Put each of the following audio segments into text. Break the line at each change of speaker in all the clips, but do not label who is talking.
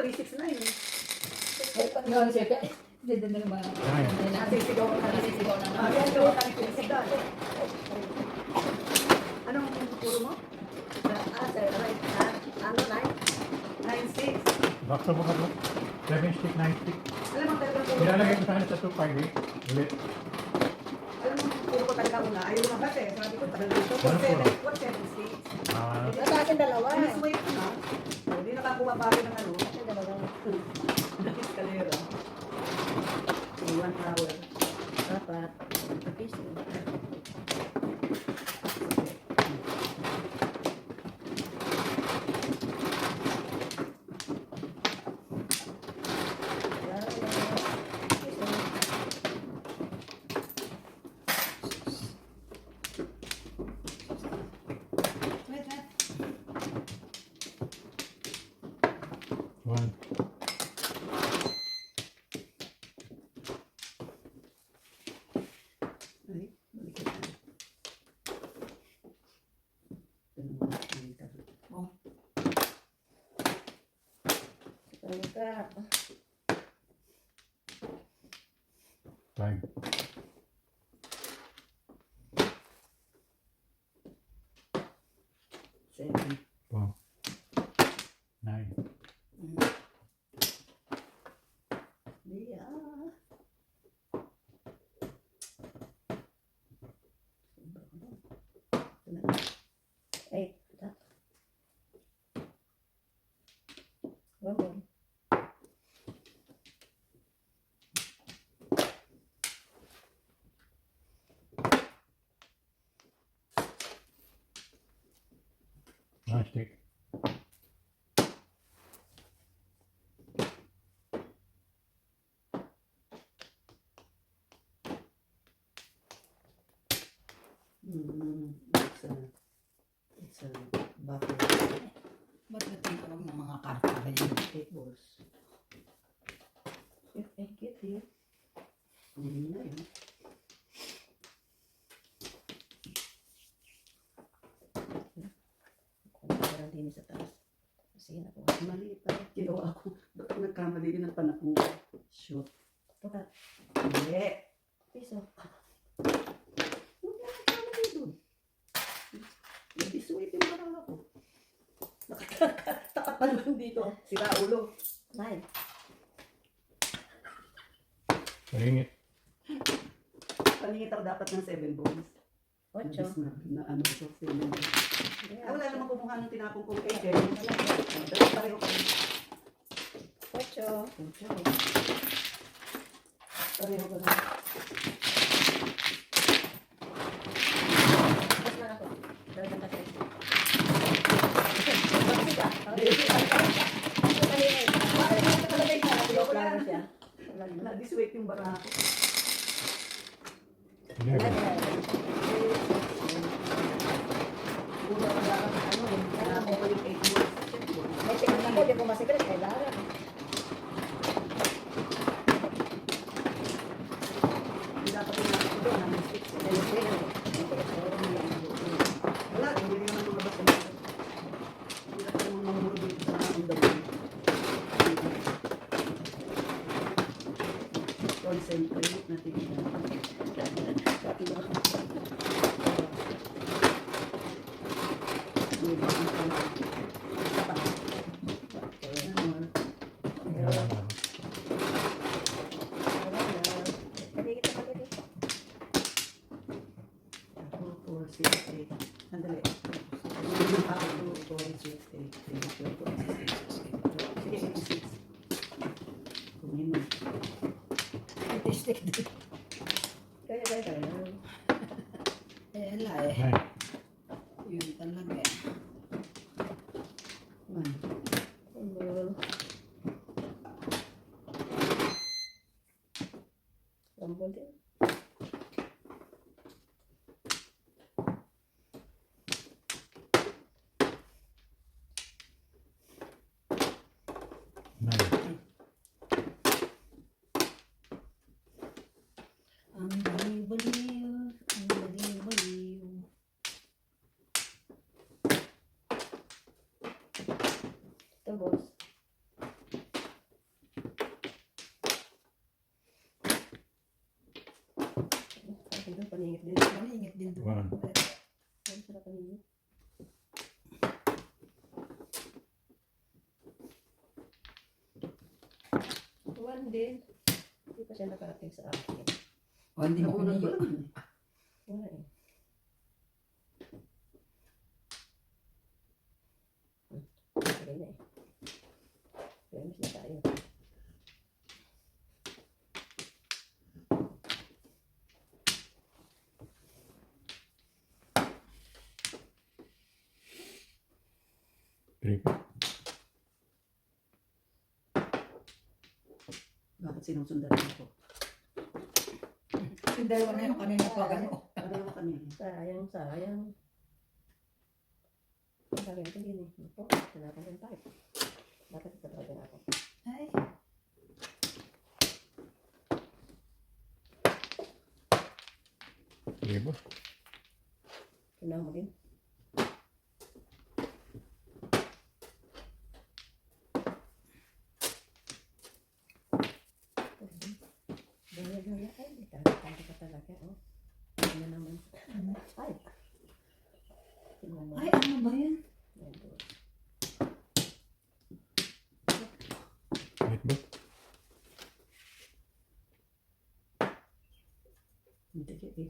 369.
Yun, siyempre. Hindi na naman.
Nasisigaw ka na.
Nasisigaw na naman.
Yan, gawa ka ng pinisigaw. Anong puro mo?
Sir, right. Ano,
96.
Bakso mo ka bro? 7 stick, 9 stick.
Alam mo talagang puro.
Nilalagay ko sa kanya sa 258. Ulit.
Alam mo, puro ko talaga una. Ayaw lumabas eh. Sabi ko, tagal dito.
Ano puro?
476.
Sa akin dalawa.
Sinisway ko na. Hindi nakakuha pa rin ng ano.
Sa akin dalawa.
Escalera. 1 hour.
Apat. Tapos.
One.
Ay, balikan na.
Oh. Salita.
5.
7.
4. 9.
Yeah.
Eight. One.
One stick.
It's a buffalo.
Ba't na tinawag ng mga karta ba yun?
8 balls.
If I get here.
Hindi na yun.
Kung meron din sa taas. Sige na po.
Mali pa. Ginawa ko. Ba't ako nagkamali yun ng panahon? Shoot.
Tukat.
Hindi.
Piso.
Huwag na nagkamali dun. Nabisuit yung parang ako. Nakatapat pa naman dito. Sira ulo.
Nine.
Ringit.
Paningit ako dapat ng 7 balls.
Ocho.
Nabis na ano ito. 7 balls.
Yeah.
Wala namang kumuha ng tinapong kong agent. Dali pareho ko.
Ocho.
Pareho ko na.
Tapos na ako. Dalawa na tayo.
Na-disweight yung bara ko.
11.
Puro ka dapat ano eh. Tinapong ko yung 8 balls.
May tingnan ako, di ko masigret. Kailangan.
Hindi dapat tinapong ko doon. Ang mistakes. Wala, hindi rin naman lumabas sa mga. Hindi dapat naman mamuro dito sa undaw. Concentrate na tingnan. Sandali. 2, 4, 6, 8, 10, 12, 14, 16. Sige, 86. Kunin mo.
Artistic din. Kaya. Ala eh.
9.
Yun talaga eh.
1.
Rambol din.
9.
Ang baliw-baliw. Ang baliw-baliw. Ito boss.
Ito, paningit din.
Maningit din doon.
Ang sarap paningit. One din. Hindi pa siya nakarating sa akin.
O, hindi mo
Naunod ko
kuniyo.
lang. Wala eh. Sige na eh. Fairness na tayo.
Trip.
Bakit sinusundan ako?
Yung dalawa na yung kanina pa gano'n.
Dalawa kami. Sayang, sayang. Ang bagay natin din eh. Ito, hanapan din tayo. Bakit ito talaga na ako?
Ay,
Libo.
Tunaw mo din. Gaya-gaya. Ay, tayo ka talaga. Oh. Ano naman? Ay. Tingnan mo.
ay, ano ba yan?
Libo.
Hindi kayo.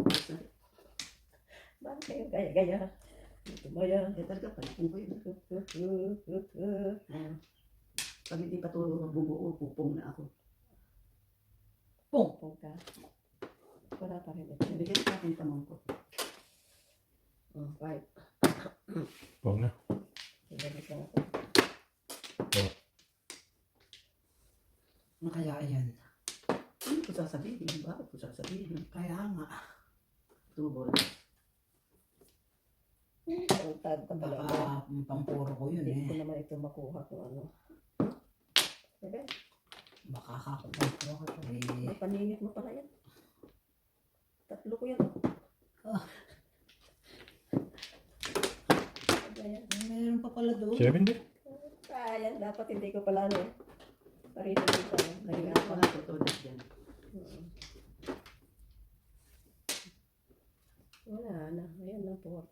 Bakit kayo gaya-gaya? Ito ba yan? Eh, talaga pala. Kung ko yun. Pag hindi pa ito bubuo, pupong na ako. Pong ka. Wala pa rin ito. Bigyan sa akin tamang ko. Oh, right.
Pong na.
Ibalik lang ako.
Oh.
Ano kaya yan?
Ano ko sasabihin? Bakit ko sasabihin?
Kaya nga.
Tubol. Ang tag ka talaga.
Baka pampuro ko yun
Hindi ko
eh.
naman ito makuha kung ano. Sige.
Baka kakapampuro ko eh.
May paningit mo pala yan. Tatlo ko yan.
Ah.
Ayan.
Meron pa pala doon.
7 din.
Sayang, dapat hindi ko pala ano. Parito dito. Naging ako na tutulat dyan. Wala na. Ayan lang po.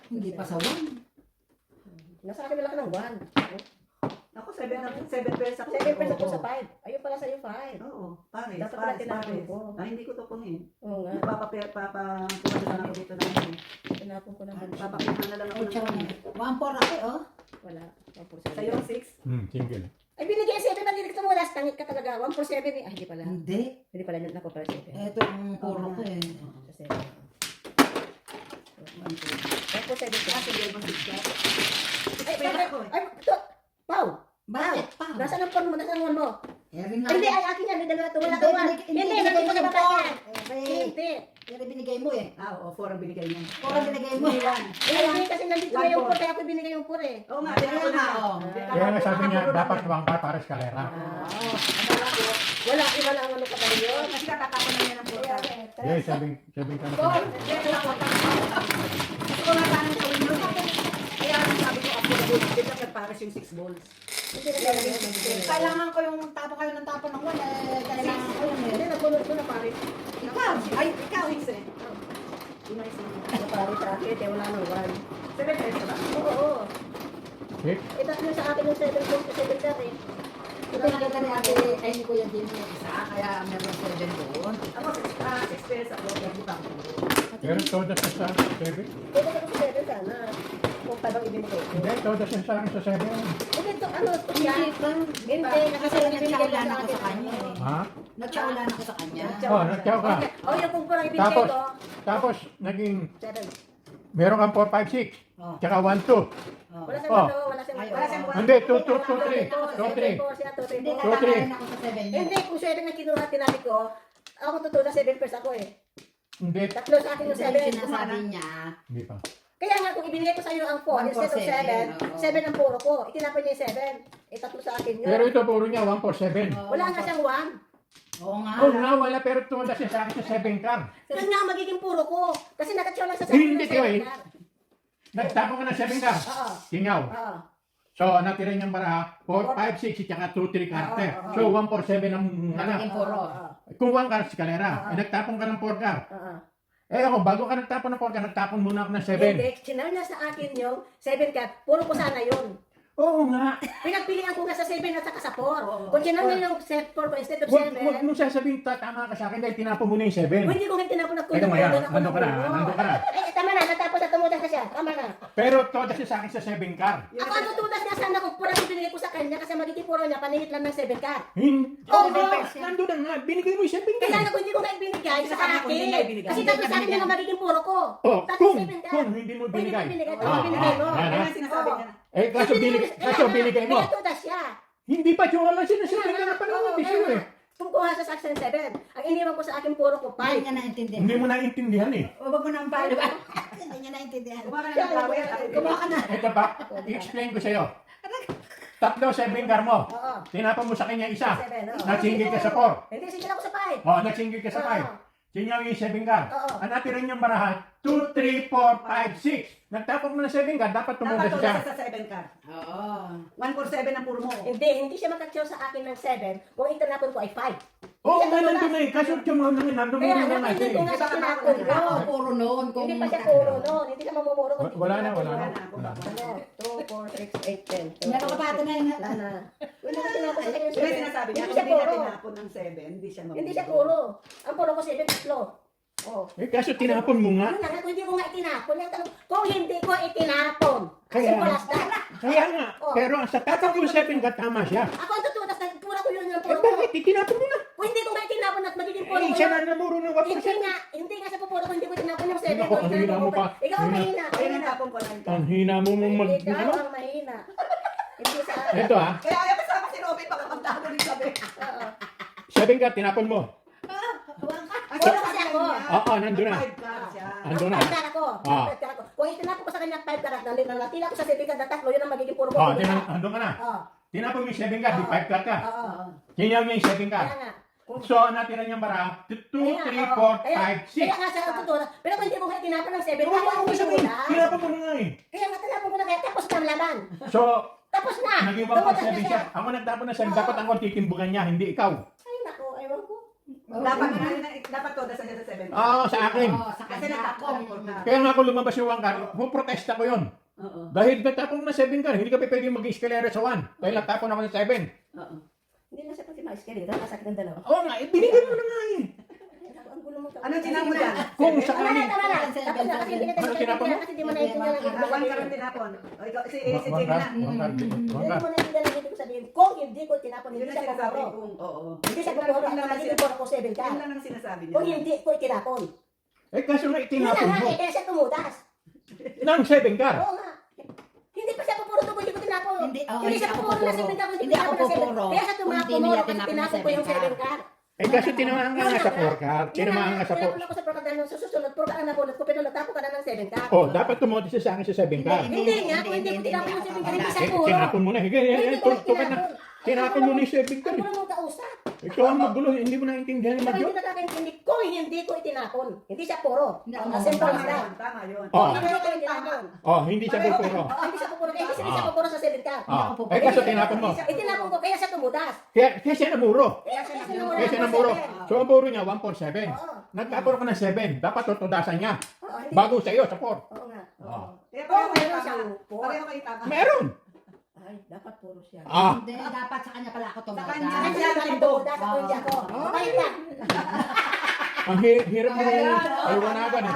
Hindi pa sa one.
Nasa akin nila ka ng 1.
Ako, 7 pesos ako.
7 pesos ako sa 5. Ayun pala sa'yo 5.
Oo, pares,
Dapat pala tinapon ko.
Ay, hindi ko tupunin.
Oo nga.
Papakuha na lang ako dito na yun.
Tinapon ko naman.
Papakuha na lang ako
Ay,
ng
tsaka na. 1-4 ako oh.
Wala. 1 for 7.
Sa'yo, 6.
Single.
Ay, binigay 7 na nilito mo. Last tangit ka talaga. 1 for 7 eh. Ay, hindi pala.
Hindi.
Hindi pala nilito ko pala 7.
Ito ang puro ko eh.
Sa 7. 1 for 7 ka.
Sige, mag-6 ka.
Ay, ay, ito. Pau.
Bakit pa?
Nasaan ang phone mo? Nasaan ang one mo?
Eh, rin
Ay, hindi, ay akin yan. May dalawa ito. Wala kang one. Hindi, nandito ka na ba yan? Hindi.
Pero binigay mo eh.
Ah, oo, 4 ang binigay niya.
4 ang binigay mo.
Hindi, kasi nandito na yung 4. Kaya ako binigay yung 4 eh.
Oo nga,
Kaya
kaya
nga,
na.
oh.
Kaya nga sabi niya, dapat tuwang ka para eskalera.
Wala, iba lang ano pa tayo yun.
Kasi kakatapon na niya ng puta.
Yeah, sabing ka na.
Paul,
Gusto ko nga sana sa window eh. Kaya sabi ko, ako na bullshit. Biglang nagpares yung 6 balls.
hindi na talaga yun.
Kailangan ko yung tapo kayo ng tapo ng 1 eh. Kailangan ko yun
Hindi,
eh.
nabunod ko na pare.
Ikaw, ay, ikaw, 6 eh. Inayos mo.
Ano pare, traffic eh, wala nang 1.
7 pesos ba?
Oo.
Six?
Eh, tatlo sa akin yung 7 points sa 7 dati.
Ito nakita ni ate, ay ni Kuya Jimmy yung isa. Kaya meron 7 doon.
Ako, 6 pesos ako. Kaya butang ko.
Pero todas na sa 7?
Pwede ka sa 7 sana. Kung tabang ibinigay ko.
Hindi, todas na sa akin sa 7.
Hindi, ito, ano, yan.
Hindi pa.
Hindi,
Kasi nagtsaulan ako sa kanya eh.
Ha?
Nagtsaulan ako sa kanya.
Oh, nagtiyaw ka.
Oh, yung kung parang ibinigay
Tapos,
ko.
tapos naging,
7.
meron kang 4, 5, 6.
Oh.
Tsaka 1, 2.
Oh.
Wala siyang
Oh.
ano, wala siyang
Ay,
wala siyang
oh.
Hindi, 2, 2, 2, 3. 2, 3.
Hindi,
2, 3.
tatamarin ako sa 7 niya.
Hindi, kung 7 na kinuha tinapit ko, ako totoo na 7 first ako eh.
Hindi.
Tatlo sa akin yung
Hindi,
7.
sinasabi niya.
Hindi pa.
Kaya nga kung ibinigay ko sa iyo ang 4 instead of 7, 7 ang puro ko. Itinapon niya yung 7. Eh, tatlo sa akin yun.
Pero ito puro niya, 1, 4, 7.
Wala nga siyang 1.
Oo nga.
Oh, nga, wala. Pero tumundas siya sa akin sa 7 car.
Yun nga ang magiging puro ko. Kasi nakatsaw lang sa
Hindi,
ng 7
eh.
car.
Nagtapon ka ng 7 car.
Oo.
Tingaw.
Oo.
So, natira niyang para 4, 5, 6, tsaka 2, 3 carter.
Oo.
So, 1, 4, 7 ang anak.
Naging puro.
Oo.
Kung 1 car, eskalera. Eh, nagtapon ka ng 4 car.
Oo.
Eh ako, bago ka nagtapon ng 4 car, nagtapon muna ako ng 7.
Hindi, sinal niya sa akin yung 7 cat, puro ko sana yun.
Oo nga.
Pinagpilian ko nga sa 7 at saka sa 4.
Oo.
Kung sinal niya yung 4 ko instead of 7,
Huwag mong sasabihin, tama ka sa akin dahil tinapon mo na yung 7.
hindi ko nga tinapon na
Ito mo yan, nandun ka na, nandun ka na.
Ay, tama na, natapos na tumutas na siya. Tama na.
Pero todas siya sa akin sa 7 car.
Ako ang tututas niya sana kung pura yung binigay ko sa kanya kasi magiging puro niya, panihit lang ng 7 cat.
Oo,
Oo.
nandun na nga, binigay mo yung 7 car.
Kaya nga kung hindi ko nga ibinigay
Sa
sa
kanya, kung hindi niya
akin.
ibinigay.
Kasi tatlo sa akin yung magiging puro ko.
Oh,
Tatlo
kung
7 cat.
hindi mo binigay.
Hindi ko binigay.
Ah,
Binigay mo.
ah,
Yan
ah.
ang sinasabi niya.
Eh, kaso binigay mo.
Kaya tutas siya.
Hindi pa yung lang sinasabi ka na pala
Oo,
hindi
kaya
siya
nga.
eh.
Kung kuha sa section 7, ang iniwan ko sa akin puro ko 5.
Hindi niya naintindihan.
Hindi mo naintindihan eh.
Huwag mo nang palo. Hindi niya naintindihan.
Kumain ng flower.
Gumawa ka na.
Ito pa, i-explain ko sa'yo. Tatlo 7 car mo.
Oo.
Tinapon mo sa kanya isa.
7, oo.
Nasinggit ka sa 4.
Hindi, sige ako sa 5.
Oh, nasinggit ka sa 5.
Oo.
Sinyaw yung 7 car.
Oo.
Ang natira niyang barahan, 2, 3, 4, 5, 6. Nagtapon mo ng 7 car, dapat
Dapat
tumugas
to
siya.
sa 7 ka.
Oo.
1 for 7 ang puro mo.
Hindi siya magkatsyaw sa akin ng 7 kung itinapon ko ay 5.
Oo, nga nandun na eh. Kaso tiyamaw na nga, nandun mo
Kaya
na nga
hindi
siya
ko
eh.
nga siya tinapon ko.
Oo, puro noon. Kung
Hindi pa siya puro noon. Hindi siya mamumuro. kung
Wala na,
tinapon
wala na.
ko.
Wala na.
Ano? 2, 4, 6, 8, 10.
Meron ka pa ito na yun.
Wala na. Hindi ko tinapon sa kanya yung
Yung
7.
sinasabi niya,
Hindi
kung
siya
hindi niya
puro.
tinapon ng 7, hindi siya mamumuro.
Hindi siya puro. Ang puro ko 7, tatlo. Oh.
Eh, kaso tinapon mo nga.
Ano nga, kung hindi ko nga itinapon, yung tanong, kung hindi ko itinapon,
Kaya-
simple as that.
Kaya nga.
Oh.
Pero sa tapon ko 7 car, tama siya.
Ako ang tututas na pura ko yun yung
Eh,
puro ko.
bakit? Itinapon mo na.
Kung hindi ko nga itinapon at magiging puro
Eh,
ko
siya
yun.
na namuro ng 1%.
Hindi nga sa pupuro ko, hindi ko tinapon yung 7.
Ako, ang hina mo pa.
Ikaw ang mahina.
Ayun ang tapon ko na.
Ang hina mo mong mag...
Ikaw
Ano?
ang mahina. Hindi sa akin.
Ito ah,
Kaya ayaw kasama si Robin baka magtago ni sabi.
Oo.
7 car, tinapon mo.
Puro kasi ako.
Oo, nandun na.
5 ka siya.
Andun na.
5 car ako.
Ah.
5 car ako. Kung itinapon ko sa kanya 5 car at natila ko sa 7 car na tatlo, yun ang magiging puro ko.
Oh, andun ka na.
Oo.
Tinapon mo yung 7 car, di 5 car ka.
Oo.
Sinyaw niya yung 7 car.
Kaya nga. Kung-
So, ang natira niyang bara, 2, 3, 4, 5, 6.
Kaya nga sa tutulas. Pero kung hindi ko nga tinapon ng 7
Wala
car,
akong sabihin. Tinapon mo na nga eh.
Kaya nga tinapon ko na kaya tapos na ang laban.
So,
Tapos na.
naging
Tumutas
1
na
7 siya. Ako nagtapon na 7, dapat ang titimbukan niya, hindi ikaw.
Ay nako, ewan ko.
Dapat to sa 7.
Oo, sa akin.
Oo, sa
Kasi
kanya.
nagtapon ka.
Kaya nga kung lumabas yung 1 car, puprotesta ko yun.
Oo.
Dahil nagtapon mo na 7 car, hindi ka pa pwede mag-eskalera sa 1. Dahil nagtapon ako ng 7.
Oo.
Hindi na siya pati ma-escalate. Nakasakit ng dalawa.
Oo nga, binigay mo na nga eh.
Ang gulo mo.
Anong tinapon mo dyan?
Kung
Tama na,
sakaling...
tama na. Tapos na kasi hindi na tayo
Ano tinapon mo?
kasi hindi mo naiintindihan ang ibig
One ka rin
sabihin.
tinapon. O ikaw, si
One
Jenny
car,
na.
one car, one
Hindi
car.
mo naiintindihan ang ibig sabihin. Kung hindi ko tinapon,
Yun
hindi
ang
siya
sinasabi
pupuro.
kong, oo.
Hindi siya pupuro. Ang magiging puro ko 7 ka.
Yun lang ang sinasabi niya.
Kung hindi ko tinapon.
Eh kaso nga
Yun na
itinapon
nga
mo.
eh, kaya siya tumutas.
Ng 7 car.
Oo nga. Hindi pa siya pupuro to kung hindi ko tinapon.
Hindi
siya
ako
pupuro na
pupuro.
7 ka kung
Hindi ako
tinapon ng 7.
pupuro.
Kaya siya
Kung hindi
tumapon
niya
kasi
tinapon ng
tinapon ko yung
7
7 ka.
Eh kaso tinamaan nga sa 4 car. Tinamaan nga sa 4.
Tinapon ako sa program dahil nung susunod, program ang nabunod ko, pero natapon ka na ng 7 ka.
Oh, dapat tumote siya sa akin sa 7 car.
Hindi nga, kung hindi ko tinapon yung 7 ka, hindi siya
Eh,
puro.
tinapon mo na. Hige,
Hindi ko
tukad na. Tinapon mo na yung 7 car.
Ang gulo mong kausap.
Ikaw ang magulo, hindi mo naintindihan yung
Saka
madyo.
hindi nakakaintindi kung hindi ko itinapon. Hindi siya puro.
Hindi,
Ang
oo,
simple
Tama
as that.
yun, tama yun.
Oh.
Hindi ko itinapon.
Oh, hindi siya pupuro.
Hindi siya pupuro. Hindi siya pupuro sa 7 ka.
Oh. Eh kaso tinapon mo.
Itinapon ko, kaya siya tumudas.
Kaya siya namuro.
Kaya siya namuro.
Kaya siya namuro. So ang puro niya 1.7.
Oo.
Nagtapon ko ng 7. Dapat tutudasan niya.
Oo, hindi.
Bago sa iyo, sa 4.
Oo nga.
Oh.
Kaya
Kung
pareho kayo
meron siyang
tama.
puro.
Pareho kayo tama.
Meron.
Ay, dapat puro siya.
Ah.
Hindi, dapat sa kanya pala ako
Sa
tumata.
kanya.
Kaya siya dapat tumudas ako hindi ako. Bakit ka?
Ang hirap mo paliwanagan eh.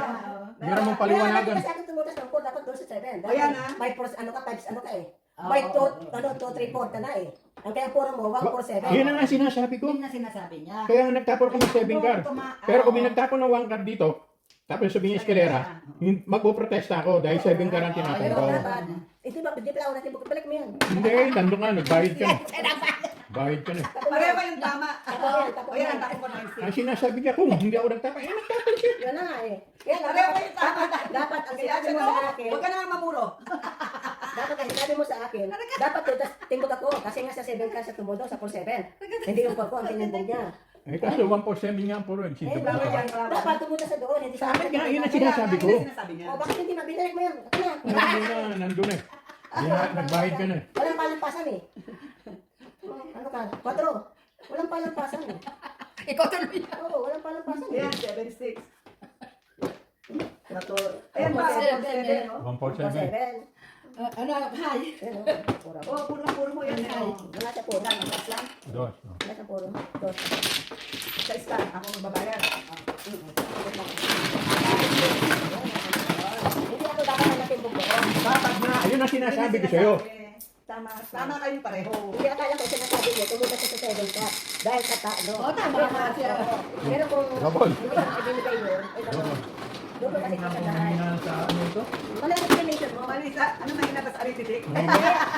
Hirap mong paliwanagan.
Kasi ako tumudas ng 4, dapat doon sa 7.
O yan, ah.
By force, ano ka, types, ano ka eh. By 2, 3, 4 ka na eh. Ang kaya puro mo, 1, 4, 7.
Yun ang nga sinasabi ko.
Yun na sinasabi niya.
Kaya nga nagtapon ko ng 7 car. Pero kung may nagtapon ng 1 car dito, tapos sabihin niya eskalera, magpuprotesta ako dahil 7 car ang tinapon
Pero
ko.
dapat, hindi ba, hindi pala ako natin balik mo yan.
Hindi, nandun ka, nagbayad ka na. Bayad ka na.
Pareho kayong tama.
Tapos yan, tapos
O yan,
yan.
ang tapon ko na
Ang sinasabi niya, kung hindi ako nagtapon, eh nagtapon siya.
Yun na nga eh. Kaya nga,
Pareho kayong tama.
dapat ang
Kaya
sinabi mo
siya,
sa akin,
huwag ka na mamuro.
dapat ang sinabi mo sa akin, dapat tutas, timbog ako. Kasi nga sa 7 ka sa tumudo, sa 4-7. Hindi yung 4 ko, ang tinimbog niya.
Eh kaso 1.7 niya ang puro.
Eh,
Sinto
bawal yan.
dapat tumudo sa doon, hindi
Sa akin nga, yun ang
Kaya,
sinasabi ko.
yun ang sinasabi niya.
O, bakit hindi mabinalik mo yan? Ito na.
Nandun na, nandun eh. Nagbayad ka na.
Walang palampasan eh. Ano ka? 4. Walang palampasan eh.
Ikaw tuloy.
Oo, walang palampasan.
Ayan, 7-6. Ayan,
Opo,
7-7, no?
147.
7.
Ano, hi.
Ayun, puro.
Oh, puro mo yan.
Ay.
Wala sa puro.
Mas lang.
Dos. No?
Wala sa puro. Dos.
Sa stand, ako magbabayad.
Hindi ako dapat na natimbog doon.
Dapat na, ayun ang sinasabi ko sa'yo.
Tama kayong pareho.
Hindi akala ko sinasabi niya, tumunta siya sa 7 ka. Dahil sa taano.
Oo, tama ka siya.
Pero kung
Double.
hindi ka ibinigay yun, ay double. Double kasi kasalanan.
sa ano ito?
Mali ang explanation mo.
Mali sa, ano mahina ba sa arithmetic?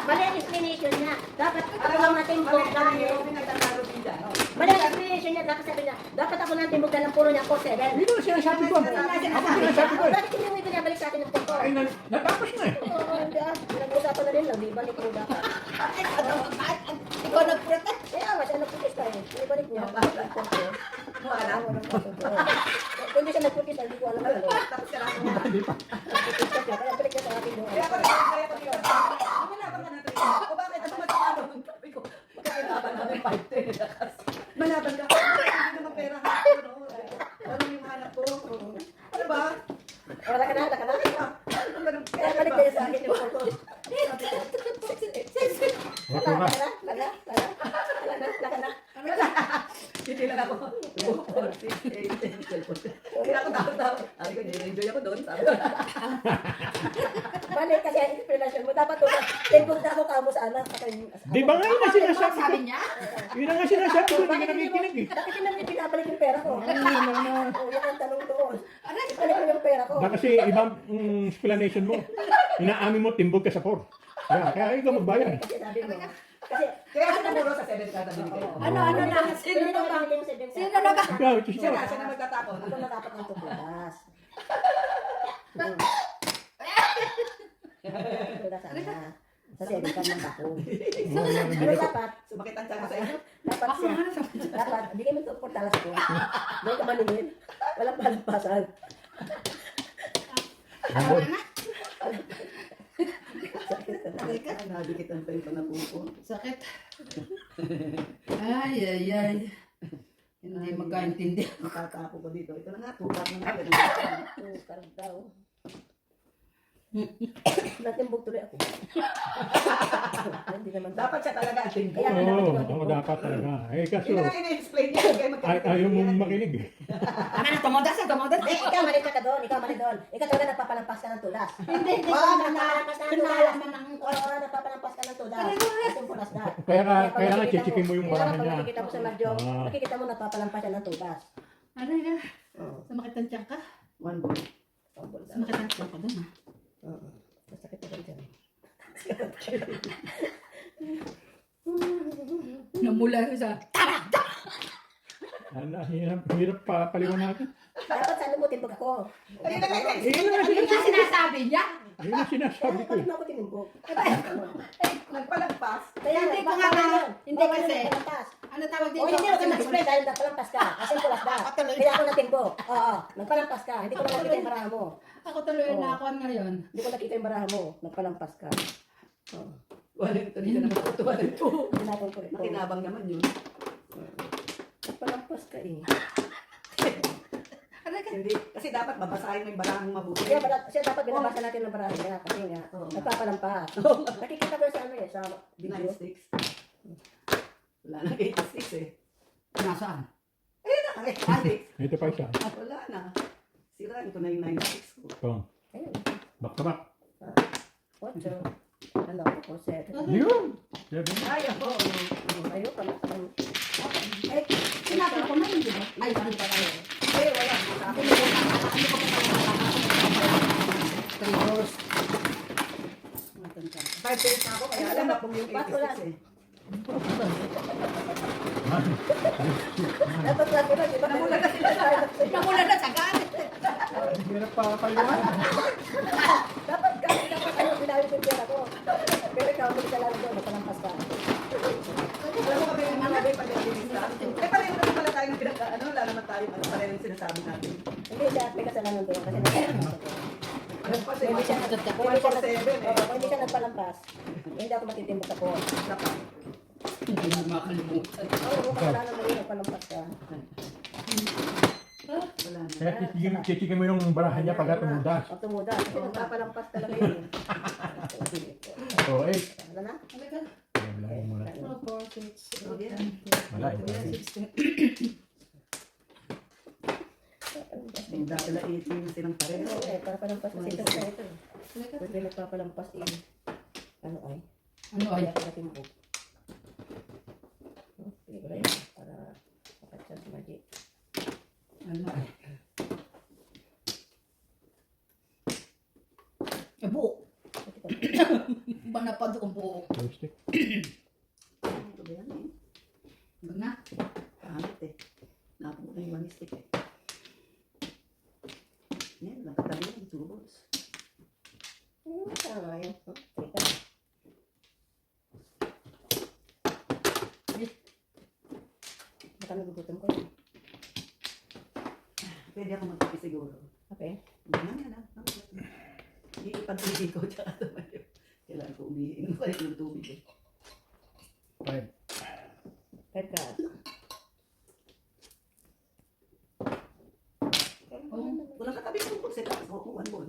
Mali ang explanation niya. Dapat ako lang natimbog lang
Mali
yun.
yung nagtatalo din dyan.
Mali ang explanation niya. Dapat sabi niya, dapat ako nang timbog ng puro niya po 7.
Yun ang sinasabi ko. Ako sinasabi ko eh.
Bakit hindi mo ibinabalik sa akin ng puro?
Ay, natapos na eh.
Oo, hindi ah. Nag-usapan na rin lang, di balik mo dapat.
Ikaw nag-protect.
Kaya nga, siya nag-protest tayo. Di balik niya.
Wala.
Kung hindi siya nag-protest, hindi ko alam ano.
Tapos ka lang.
Hindi pa.
Nag-protest siya, kaya balik niya sa akin doon.
Kaya pa rin, kaya pa rin. Malaban ka natin. O bakit? Ano matalaban ng sabi ko? Magkakinaban namin 5-10. Malaban ka. Hindi naman pera ha. Ano yung hanap ko? Ano ba?
Wala ka na, wala ka na.
Ano ba ng
Kaya
pera
balik
ba?
niya sa akin yung photo.
Ito
Wala
na.
ka na.
Hindi lang ako. 4, 6, 8, 10, 12. Hindi ako takot. Sabi ko, enjoy ako doon. Sabi ko,
Balik kasi ang explanation mo. Dapat doon, timbog na ako kamo sa anak.
Di ba nga yun ang sinasabi ko?
Sabi niya?
Yun ang nga sinasabi ko, hindi ka nakikinig eh.
Bakit hindi mo pinabalik yung pera ko?
Ano na.
Oo, yan ang tanong doon. Balik mo yung pera ko.
Baka kasi ibang explanation mo. Inaamin mo, timbog ka sa 4. Kaya ikaw magbayad.
Kasi sabi mo. Kasi,
kaya ako namuro sa 7 card na binigay ko.
Ano na? Sino na ba? Sino na ba?
Ikaw, ito
Siya
siya.
na magtatapon.
Ako natapat ng tutulas. Tutulas sana. Sa 7 ka ng bako. Ano dapat?
Sumakit ang tiyan ko sa inyo.
Dapat siya. Dapat, bigay mo ito portalas ko. Doon ka maningin. Walang palampasan.
Nadikitan pa yung panabuko.
Sakit. Ay. Hindi magkaintindi.
Nakatapo ko dito. Ito na nga, tukat na nga.
Tukar daw. Natimbog tuloy ako. Hindi naman
Dapat siya talaga ang tingko.
Oo, ako dapat talaga. Eh kaso,
Hindi na nga ina-explain niya. Kaya
ayaw mong makinig eh.
Ano, tumodas.
Eh, ikaw mali ka doon. Ikaw mali doon. Ikaw talaga nagpapalampas ka ng tulas.
Hindi
Nagpapalampas ka ng tulas.
Kinalaman ng...
Oo, nagpapalampas ka ng tulas. Simpulas na.
Kaya nga, chichikin mo yung barahan niya.
Makikita mo sa madyo,
Ah.
makikita mo nagpapalampas siya ng tulas.
Ano yan?
Oo.
Sumakit ang tiyan ka?
One ball.
Sumakit ang tiyan ka doon ha?
Oo. Masakit na dyan.
Namula rin sa...
Ala, hirap pa paliwanagan.
Dapat sa mo timbog ako.
Ayun na nga.
Yun ang
Yun ang sinasabi niya.
Yun ang sinasabi ko
Bakit
eh.
mo ako tinimbog?
Nagpalagpas.
Kaya
Hindi ko nga hindi kasi. Ano tawag
O
dito?
hindi ako na-explain dahil nagpalampas ka. Kasi pulas na. Kaya ako natimbog. Oo, nagpalampas ka. Hindi ko na nakita yung baraha mo.
Ako tuloy na ako ngayon.
Hindi ko nakita yung baraha mo. Nagpalampas ka. Oo.
Wala ito. Hindi na natutuwa nito.
Tinapon ko rin.
Makinabang naman yun.
Nagpalampas ka eh.
Ano ka?
Hindi. Kasi dapat babasahin mo yung barang mabuti.
Siya dapat binabasa natin ng baraha niya. Kasi nga, nagpapalampas. Nakikita ko sa ano eh, sa video.
96. Wala na 86 eh.
Nasaan?
Ayun na, 86.
Ito pa isa.
Wala na. Siraan ko na yung 96 ko.
Ito.
Ayun.
Back to back.
8. Ano ko, 7.
Yun. Sabi mo.
Ay, ako.
Ayun pala.
Eh, sinabi ko na yun, di ba? Ay, ano pa tayo?
Eh, wala.
Trigos.
5 days na ako, kaya alam na kung yung 86 eh.
Dapat lang ko na, di ba?
Namula na sila sa
Namula na sa galit.
Hirap pa paliwanagan.
Dapat kasi dapat kayo pinawit yung pera ko. Pero ikaw, hindi ka lang doon, nagpalampas ka.
Alam mo kami yung mga bay pag-alilista. Eh, pareho naman pala tayo ng pinag-ano, wala naman tayo, ano, pareho yung sinasabi natin.
Hindi siya, may kasalanan doon kasi nagpalampas ako.
Ano pa siya?
Hindi siya,
One for 7 eh.
hindi siya nagpalampas. Hindi ako matitimbok ako.
Dapat.
Hindi mo makalimutan.
Oo, wala naman yun. Palampas ka.
Wala na.
Kaya chichikin mo yung barahan niya pagka tumudas.
O tumudas. Kasi nagpapalampas talaga yun.
So, eh.
Wala na?
Halika.
Wala yung muna.
4, 6,
Okay.
7,
Wala yung muna.
16.
Yung dati na 18 silang pareho.
Eh, para palampas kasi ito sa ito.
Halika.
Pwede nagpapalampas in. Ano ay?
Ano ay?
Kaya pala timbog. Sige ko na yun. Para makatsa si Magic.
Ano ay? Buo. Ba na pa doon buo?
Joystick.
Ito ba yan eh?
Wag na.
Pangit eh. Napunta yung one stick eh. Yan, nagkatali yung tubos.
Tama yun. Teka. Baka nagugutom ko.
Pwede ako magkapi siguro.
Okay.
Yan ah. Iipag-tubig ko tsaka tumayo. Kailangan ko umihin. Balik ng tubig eh.
5.
Teka.
Walang katabi ko kung sila. Oo, one ball.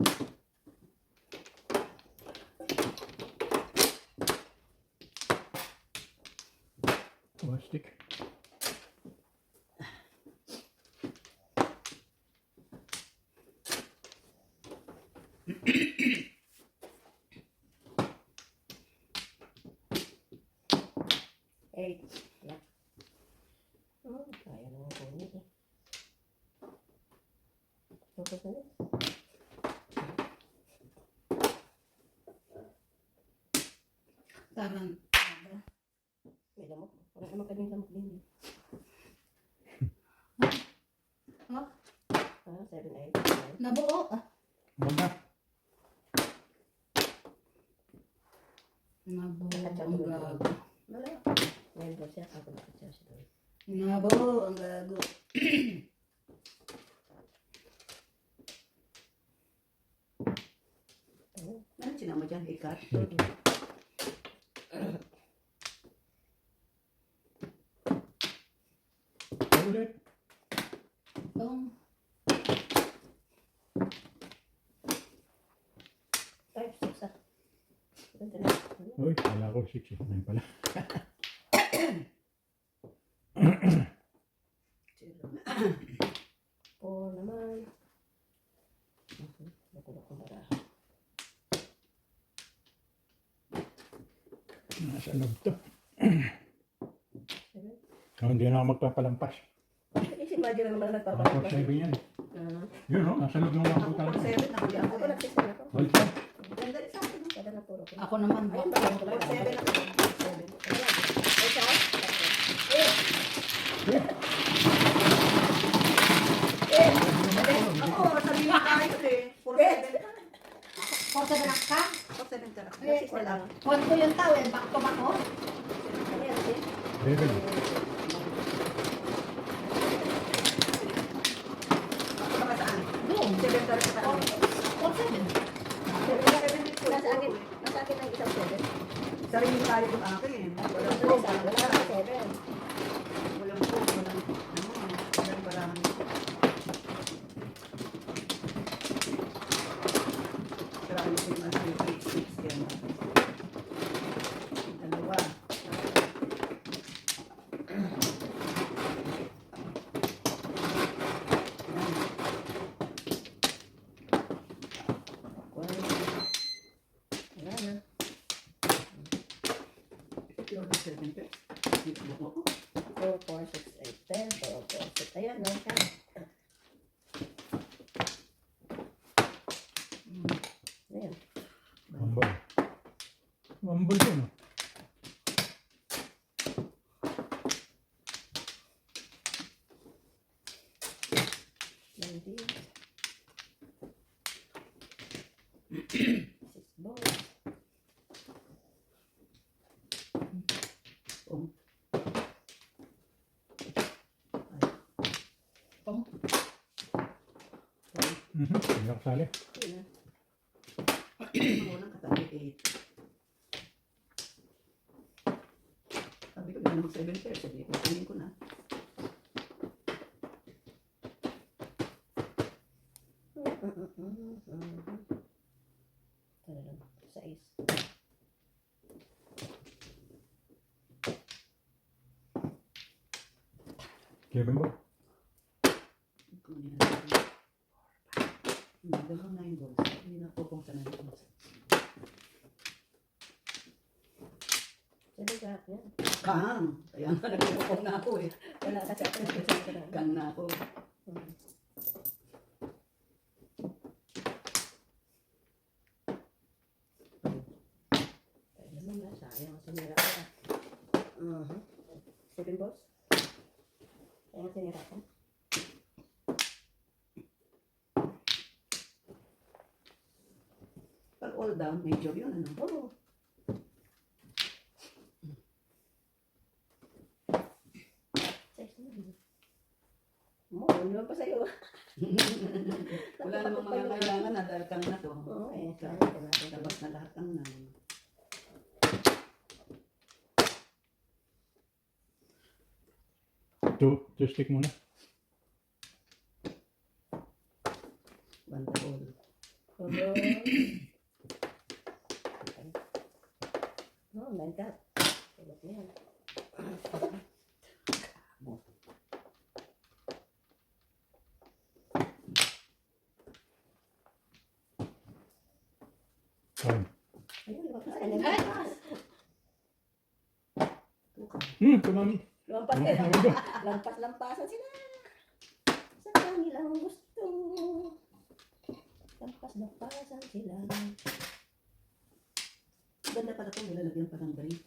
Joystick.
Eight. Yeah. Oh, kaya naman po niya eh. Focus na rin.
Parang,
May lamok. Parang naman kaming lamok din eh.
Ha?
7, 8, 9.
nabuo. Ah.
Wag na.
Nabuo ang gago.
Wala. Ngayon po siya. Ako nakatsa siya doon.
Nabuo ang gago.
Ano sinama dyan? Ikat?
Ulit.
Tong.
5, 6 ah. Ganda na.
Uy, wala ko 6. 9 pala.
Four naman. Nakulok ko mara.
Nasa loob to.
7.
Oh, hindi na ako magpapalampas.
Si Magic na naman
Ako
nagpapalampas.
7 yan.
Ah.
Yun o, nasa loob ng mga
Ako
puta
pang
lang.
7 na kaya
Ako
ako.
nagsisip ako.
Hold pa.
Ganda rin sa akin.
Kada na puro ko.
Ako naman.
Ayun ba? Ayun ba?
Pang 7 ako. 7.
Ay, siya?
Ako, sabihin tayo eh. Puro 7.
Porta na ka?
Puro 7 ka.
Eh, wala.
Huwag ko yung tao eh. Back to back ko.
Ano yan, sis?
7.
Baka saan?
Doon.
7 ka rin sa akin.
Porta 7.
Nasa akin ang isang 7.
Sarili tayo yung akin. Walang
Wala
proof.
sa akin. Wala akong 7.
Walang proof. Walang barangay. Pero ano ko yung nasa yung 8-6 kaya na. Dalawa.
Wala na.
Ito 7 ka. Dito mo.
4, 4, 6, 8, 10. 4, 4, 6. Ayan, no? Ayan.
Mambol. Mambol yun.
Maybe. 6 balls.
Tong.
Hindi ako sali.
Yun na.
Walang katabi 8. Sabi ko, ganun Kung 7 pairs, sabi ko, kunin ko na.
Sais.
Kevin mo?
Kunin na natin. Dalawang 9 balls. Hindi na po kung saan na balls.
Sabi ka, yan.
Kang! Kaya nga nagpupong na ako eh.
Wala kasi ako nagsasabi ko na.
Kang na ako.
Kaya naman na, sayang ang sinira ko. Seven balls. Kaya ang sinira ko.
Pag all down, major yun ano.
Oo. Sais naman. Mo, ano pa sa'yo?
Wala namang mga kailangan na dahil kang na to.
Oo, eh. Sayang ka natin.
Labas na lahat ng nine.
Two stick muna.
Banda all.
Oo. Oh, my God. Sagot niya.
Fine.
Ayun, lumabas ka na.
Tumami.
Lampas eh. Lampas-lampasan sila. Sa kanilang gusto. Lampas-lampasan sila.
Ganda pala ito, nilalagyan pa ng break.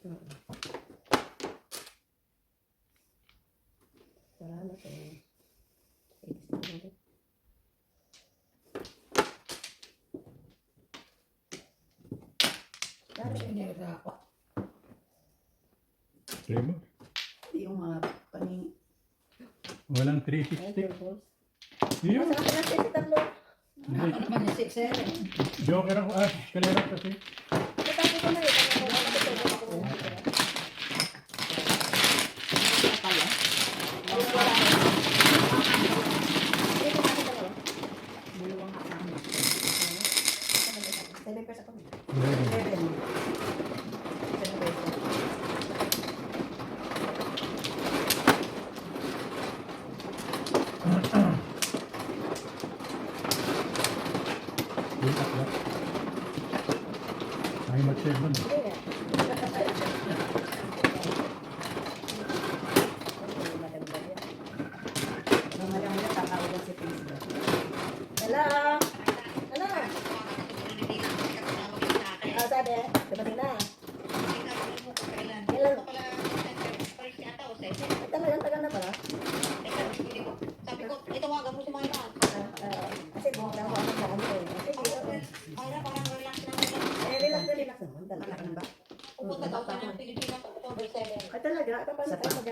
Salamat eh.
Sinira ako.
Three mo.
Yung mga paning...
Walang 360. Yun.
Masarap na siya si tatlo.
Hindi.
Ano naman yung 6-7?
Joker ako. Kalera kasi.
Ito ko na eh.
Kaya? Dalawang kasama.
7 pesos ako.
7.
Yung tatlo. Ay, mag-share mo.
Mamaya-maya tatawagan si Facebook.
Hello? Hello? Ah, sabi, dumating na. Kailan? Tagal na pala.
Sabi ko, itawagan mo si Mayra.
Kasi buong lang ako ang nagdaan ko eh. Kasi
Mayra, parang relax na
relax naman. Talaga
Ano ba?
Pupunta daw tayo ng Pilipinas October 7.
Ay talaga, paano tayo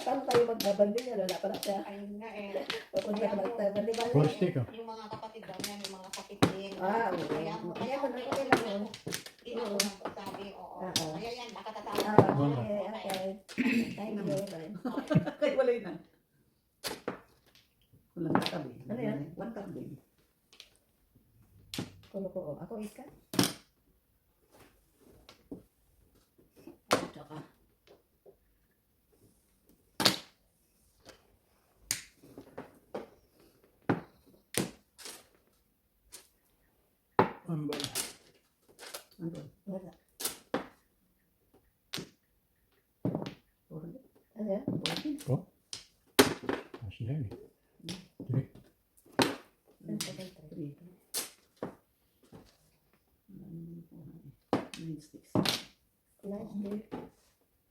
paano tayo magbabanding yan? Wala pa na siya.
Ayun nga eh.
Pupunta ka magbabanding ba?
Four stick oh.
Yung mga kapatid daw niya, yung mga kapit din.
Ah, oo.
Kaya
Kaya mo na, okay lang yun.
Hindi na ako nagsasabi. Oo.
Oo.
Kaya yan,
Ah,
nakatatawa.
okay. Thank you. Bye.
Kaya wala yun. Walang tabi.
Ano yan?
One cup din.
Kuno ko. Ako iska.
Tsaka.
Ambal.
Ano?
Wala.
Four.
Ano yan?
Mas yan eh. Three.
Three. 9 sticks.
Nice day.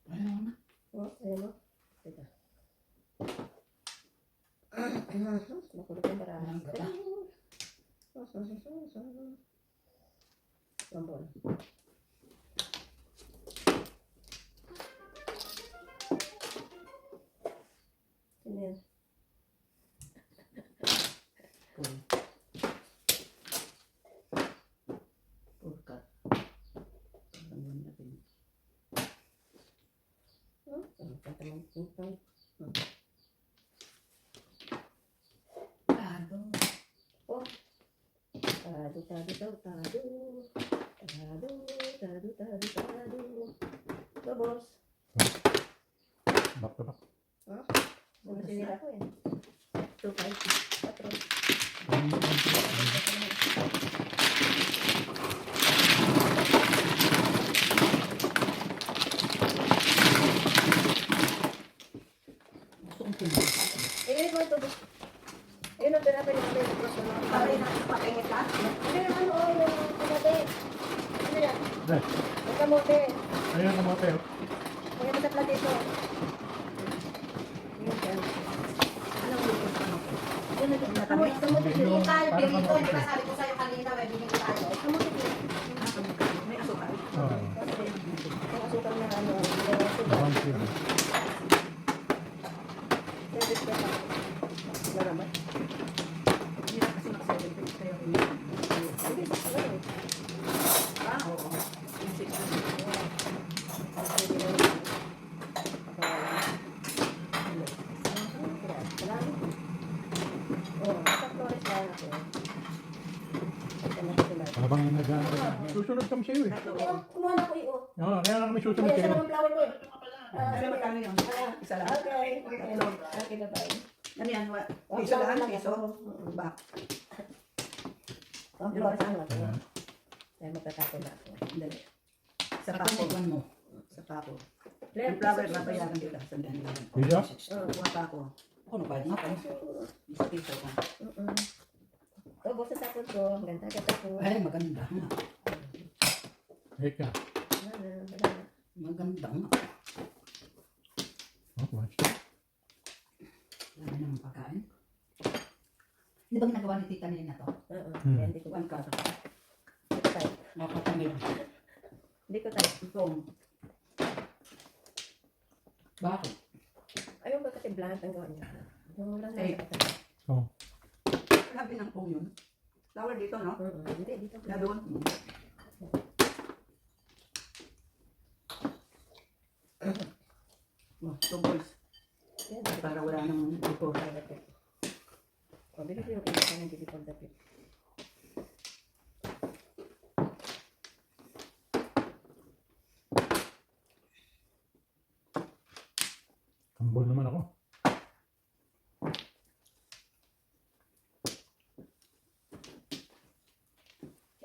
Ano naman?
Oh, ayun mo. Teka. Nakulog yung para.
Walang gata.
Bambol. Sino yan?
Four. Four cup. Tanggalin natin.
Ito, boss.
Back to back.
Sinira ko eh. 2.5. 4.
Gusto kong pinag.
Mo ito, boss. Ayun ang tinapay namin sa cross na mga
Pare na ipapingit ka.
Ano yung kamote? Ano yan?
Yes.
Yung kamote.
Ayun ang motel.
Kaya mo sa platito. Yun yan.
Anong luto sa ano?
Yun na yung kamote.
Kamote,
Yung
hindi tayo
parang
pinito.
kamote.
Di ba sabi ko sa'yo kanina, may binili tayo.
Kamote yun.
May asukal.
Oo.
Yung asukal na ano. Yung asukal.
One kilo.
Service ka pa. Laraman.
Hindi na kasi naka-7 kayo.
Service ka pa eh.
Ah, oo. Yung 6 na.
Habang susunod kami sa iyo eh.
Kumuha na ko iyo.
Oo, kaya lang kami susunod
Kaya
sa
sa
iyo.
mga flower ko eh.
Ano magkano yun? Isa lang.
Okay. Okay na tayo.
Ano yan? Piso lang? Piso? Ba?
Ang flores ang ako. Kaya magtatapon na ako.
Dali. Sa
Sa
papo.
pakuan mo.
Sa papo. Yung flower na bayaran nila. Sandali lang.
Piso?
Kuha pa ako.
Ako na ba? Nga pa.
Isa piso ka.
Oh, buksan tapon ko. Ang ganda ka tapon.
Ay, maganda nga.
Eka.
Maganda nga.
Okay.
Dami naman pagkain. Hindi ba ginagawa ni Tita Nina to?
Oo.
Hmm.
Hindi ko
One cup.
type.
Nakatamid.
Hindi ko type.
Itong.
Bakit?
Ayaw ba kasi blunt ang gawa niya? Yung lang
Eh.
Oo.
Labi ng pong yun. Flower dito, no?
Hindi, dito.
Na doon. Oh, 2 boys.
Yan.
Para wala nang ito.
O, bigay ko yung isa ka ng bibig kong dapit.
Kambol naman ako.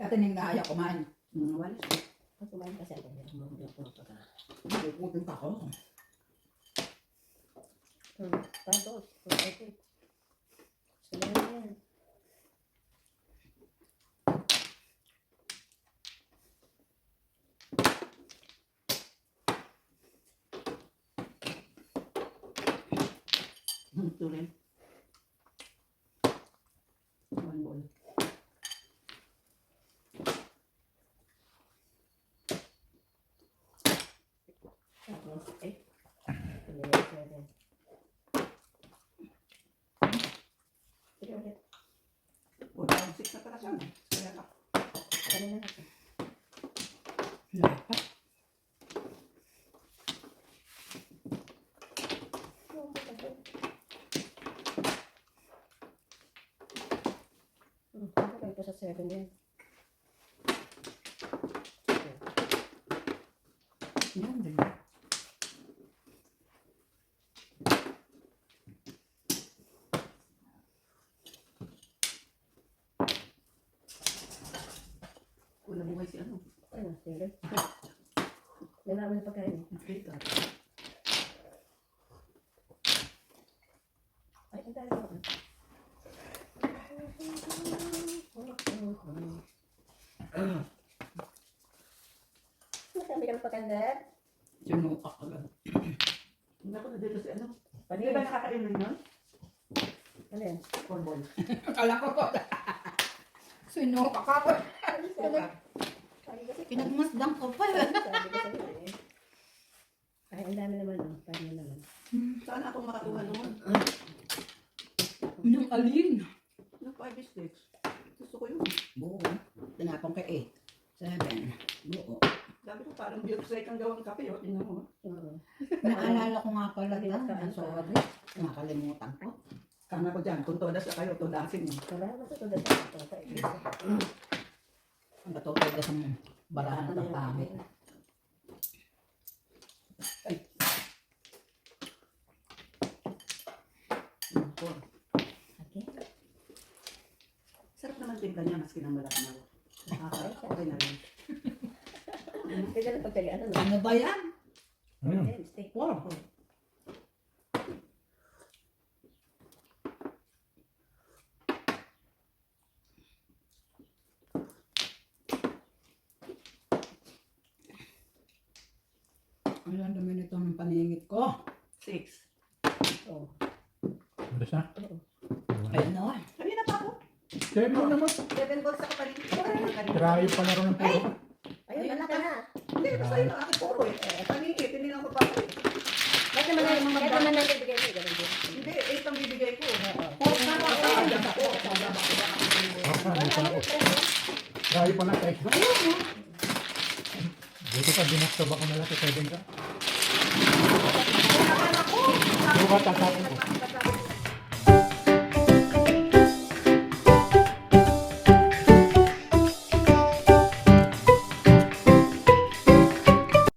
Ate Nina na ayaw kumain.
Walis.
Ang kumain kasi ako.
Pupunta pa ako.
Tapos, okay. Sila na yan.
Ito rin. One bowl.
Tapos, eh. Pinili ko din. Sige ulit.
4,600 na pala siya. Kaya ka.
Kanina na.
Lahat.
Ako kayo po sa 7 din.
Yan din.
Kulang buhay si ano.
Ano, sige. Nalaman na pagkain.
Dito.
Ay, ang dami ko. Masami ka ng pagkandar?
Sino ka agad?
Hindi ako na dito si ano. Di
Panin.
ba nakakain na yun?
Ano yan?
4 bowl.
Akala ko ko. Sino ka kako?
Sabi kasi,
Pinagmasdang ko pa.
sabi ko sa'yo eh. Ay, ang dami naman oh. Paano naman?
Saan ako makakuha noon?
Nung alin?
Yung 5 sticks. Gusto ko yun.
Buo. Tinapong kay 8. 7. Buo.
Sabi ko parang biyosay kang gawang kape. O, tingnan mo.
Oo.
Naalala ko nga pala ta. Sorry. Nakalimutan ko.
Kama ko dyan. Kung todas na kayo, todasin niyo.
Salamat sa tulad sa ito.
Ang katutog ka sa barahan ng pangit.
Sarap naman timpla niya, maski ng malaki na. Okay na rin.
Kaya lang pagpilian, ano?
Ano ba yan?
Steak.
Wow. Ilan dami nito ng paningit ko?
6.
Oh.
Alas na?
Ayun na.
Kanina pa ako.
7 naman.
7 balls ako kanina.
Tirayo pa laro ng puro.
Ayun, wala ka na.
Hindi, ito sa'yo na ako puro eh. Paningit, hindi na ako papalik.
Bakit naman na ibigay mo? Ganun din.
Hindi, 8 ang bibigay ko.
Tirayo pa lang tayo. Buti pa, binaksob ako na lang sa 7 ka. Buka, tatapin ko.